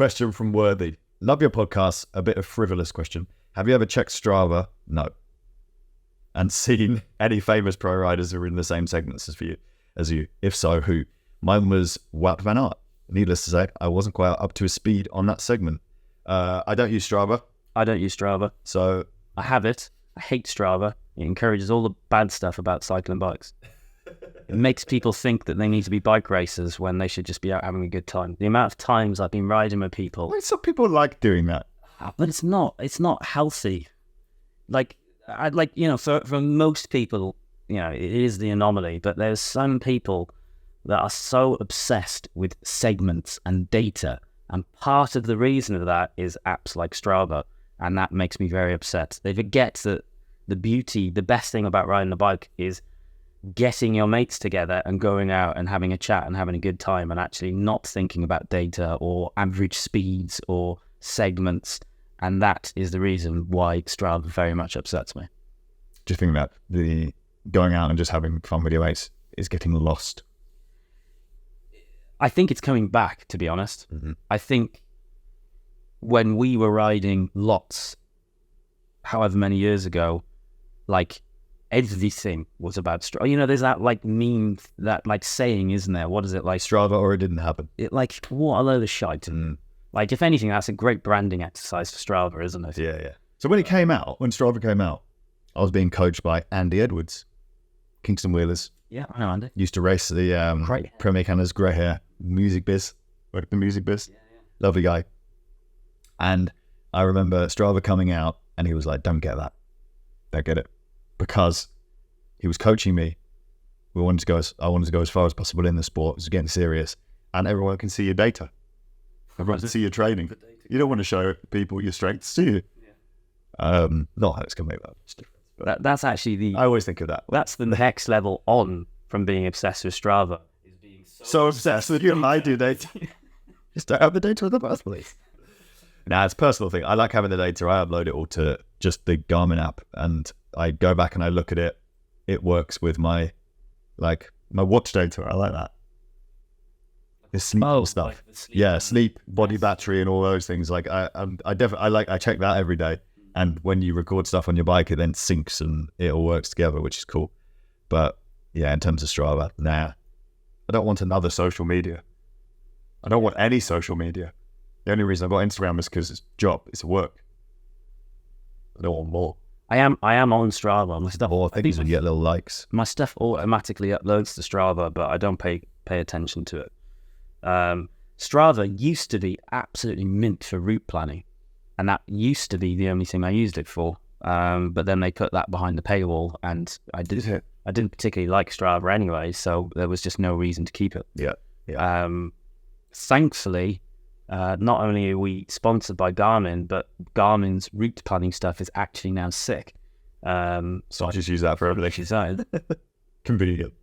question from Worthy. Love your podcast. A bit of frivolous question. Have you ever checked Strava? No. And seen any famous pro riders who are in the same segments as you? If so, who? Mine was Wout van Aert. Needless to say, I wasn't quite up to his speed on that segment. I don't use Strava. I don't use Strava. So I have it. I hate Strava. It encourages all the bad stuff about cycling bikes. It makes people think that they need to be bike racers when they should just be out having a good time. The amount of times I've been riding with people. Well, some people like doing that. But it's not healthy. For most people, it is the anomaly, but there's some people that are so obsessed with segments and data. And part of the reason of that is apps like Strava. And that makes me very upset. They forget that the best thing about riding a bike is getting your mates together and going out and having a chat and having a good time and actually not thinking about data or average speeds or segments. And that is the reason why Strava very much upsets me. Do you think that the going out and just having fun with your mates is getting lost? I think it's coming back, to be honest. Mm-hmm. I think when we were riding lots, however many years ago, like everything was about Strava. There's that like meme, that like saying, isn't there? What is it like? Strava or it didn't happen. It like, what a load of shite. Mm. Like, if anything, that's a great branding exercise for Strava, isn't it? Yeah. So when Strava came out, I was being coached by Andy Edwards, Kingston Wheelers. Yeah, I know Andy. Used to race the Premier Canada's grey hair music biz. Worked the music biz. Yeah. Lovely guy. And I remember Strava coming out and he was like, don't get that. Don't get it. Because he was coaching me. I wanted to go as far as possible in the sport. It was getting serious. And everyone can see your data. Everyone can see your training. You don't want to show people your strengths, do you? Yeah. Not how it's going to make that much difference. That's actually I always think of that. That's the next level on from being obsessed with Strava. Is being so obsessed with your ID data. Just don't have the data in the first place. Nah, it's a personal thing. I like having the data. I upload it all to just the Garmin app, and I go back and I look at it. It works with my watch data. I like that. The sleep stuff. Like sleep, body battery, and all those things. Like I check that every day. And when you record stuff on your bike, it then syncs and it all works together, which is cool. But yeah, in terms of Strava, nah. I don't want another social media. I don't want any social media. The only reason I've got Instagram is because it's a job, it's a work. I don't want more. I am on Strava. My stuff. Or I think you get little likes. My stuff automatically uploads to Strava, but I don't pay attention to it. Strava used to be absolutely mint for route planning, and that used to be the only thing I used it for. But then they put that behind the paywall, and I didn't particularly like Strava anyway, so there was just no reason to keep it. Yeah. Thankfully, not only are we sponsored by Garmin, but Garmin's route planning stuff is actually now sick. So I just use that for everything. Convenient.